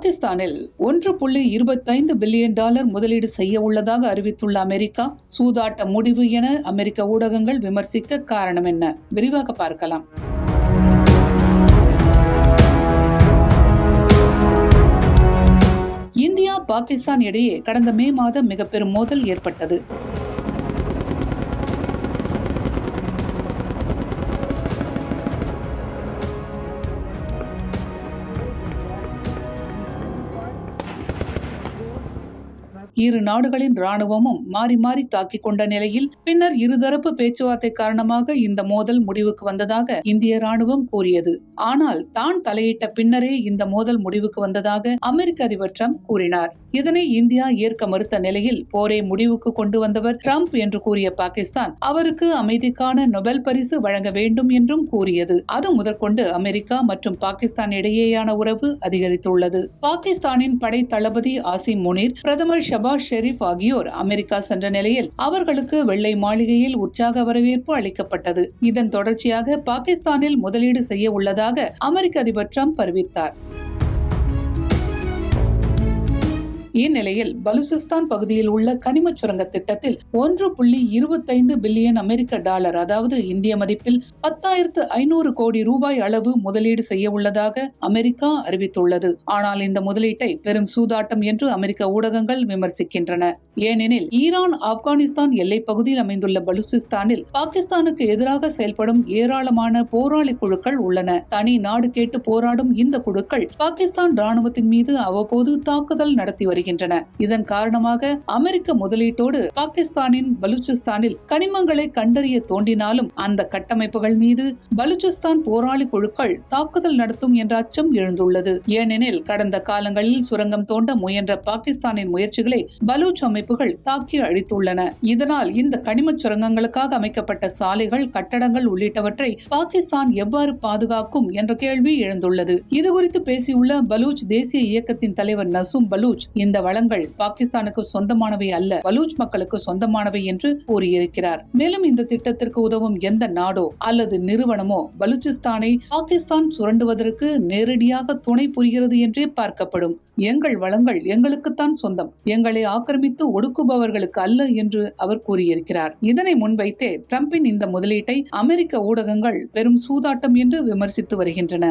பாகிஸ்தானில் $1.25 பில்லியன் முதலீடு செய்ய உள்ளதாக அறிவித்துள்ள அமெரிக்கா சூதாட்ட முடிவு என அமெரிக்க ஊடகங்கள் விமர்சிக்க காரணம் என்ன? விரிவாக பார்க்கலாம். இந்தியா பாகிஸ்தான் இடையே கடந்த மே மாதம் மிக பெரும் மோதல் ஏற்பட்டது. இரு நாடுகளின் ராணுவமும் மாறி மாறி தாக்கிக் கொண்ட நிலையில் பின்னர் இருதரப்பு பேச்சுவார்த்தை காரணமாக இந்த மோதல் முடிவுக்கு வந்ததாக இந்திய ராணுவம் கூறியது. ஆனால் தான் தலையிட்ட பின்னரே இந்த மோதல் முடிவுக்கு வந்ததாக அமெரிக்க அதிபர் டிரம்ப் கூறினார். இதனை இந்தியா ஏற்க மறுத்த நிலையில் போரை முடிவுக்கு கொண்டு வந்தவர் டிரம்ப் என்று கூறிய பாகிஸ்தான் அவருக்கு அமைதிக்கான நொபெல் பரிசு வழங்க வேண்டும் என்றும் கூறியது. அது முதற்கொண்டு அமெரிக்கா மற்றும் பாகிஸ்தான் இடையேயான உறவு அதிகரித்துள்ளது. பாகிஸ்தானின் படை தளபதி ஆசிம் முனீர், பிரதமர் ஷபாஸ் ஷெரீப் ஆகியோர் அமெரிக்கா சென்ற நிலையில் அவர்களுக்கு வெள்ளை மாளிகையில் உற்சாக வரவேற்பு அளிக்கப்பட்டது. இதன் தொடர்ச்சியாக பாகிஸ்தானில் முதலீடு செய்ய உள்ளதாக அமெரிக்க அதிபர் டிரம்ப் அறிவித்தார். இந்நிலையில் பலுசிஸ்தான் பகுதியில் உள்ள கனிம சுரங்க திட்டத்தில் $1.25 பில்லியன் அதாவது இந்திய மதிப்பில் 10,500 கோடி ரூபாய் அளவு முதலீடு செய்ய உள்ளதாக அமெரிக்கா அறிவித்துள்ளது. ஆனால் இந்த முதலீட்டை பெரும் சூதாட்டம் என்று அமெரிக்க ஊடகங்கள் விமர்சிக்கின்றன. ஏனெனில் ஈரான் ஆப்கானிஸ்தான் எல்லை பகுதியில் அமைந்துள்ள பலுசிஸ்தானில் பாகிஸ்தானுக்கு எதிராக செயல்படும் ஏராளமான போராளி குழுக்கள் உள்ளன. தனி நாடு கேட்டு போராடும் இந்த குழுக்கள் பாகிஸ்தான் ராணுவத்தின் மீது அவ்வப்போது தாக்குதல் நடத்தி வருகின்றன. இதன் காரணமாக அமெரிக்க முதலீட்டோடு பாகிஸ்தானின் பலுச்சிஸ்தானில் கனிமங்களை கண்டறிய தோண்டினாலும் அந்த கட்டமைப்புகள் மீது பலுச்சிஸ்தான் போராளி குழுக்கள் தாக்குதல் நடத்தும் என்ற அச்சம் எழுந்துள்ளது. ஏனெனில் கடந்த காலங்களில் சுரங்கம் தோண்ட முயன்ற பாகிஸ்தானின் முயற்சிகளை பலூச் அமைப்புகள் தாக்கி அழித்துள்ளன. இதனால் இந்த கனிம சுரங்கங்களுக்காக அமைக்கப்பட்ட சாலைகள், கட்டடங்கள் உள்ளிட்டவற்றை பாகிஸ்தான் எவ்வாறு பாதுகாக்கும் என்ற கேள்வி எழுந்துள்ளது. இதுகுறித்து பேசியுள்ள பலூச் தேசிய இயக்கத்தின் தலைவர் நசூம் பலூச், இந்த வளங்கள் பாகிஸ்தானுக்கு சொந்தமானவை அல்ல, பலூச் மக்களுக்கு சொந்தமானவை என்று கூறியிருக்கிறார். மேலும் இந்த திட்டத்திற்கு உதவும் எந்த நாடோ அல்லது நிறுவனமோ பலூச்சிஸ்தானை பாகிஸ்தான் சுரண்டுவதற்கு நேரடியாக துணை புரிகிறது என்றே பார்க்கப்படும். எங்கள் வளங்கள் எங்களுக்குத்தான் சொந்தம், எங்களை ஆக்கிரமித்து ஒடுக்குபவர்களுக்கு அல்ல என்று அவர் கூறியிருக்கிறார். இதனை முன்வைத்தே டிரம்பின் இந்த முதலீட்டை அமெரிக்க ஊடகங்கள் பெரும் சூதாட்டம் என்று விமர்சித்து வருகின்றன.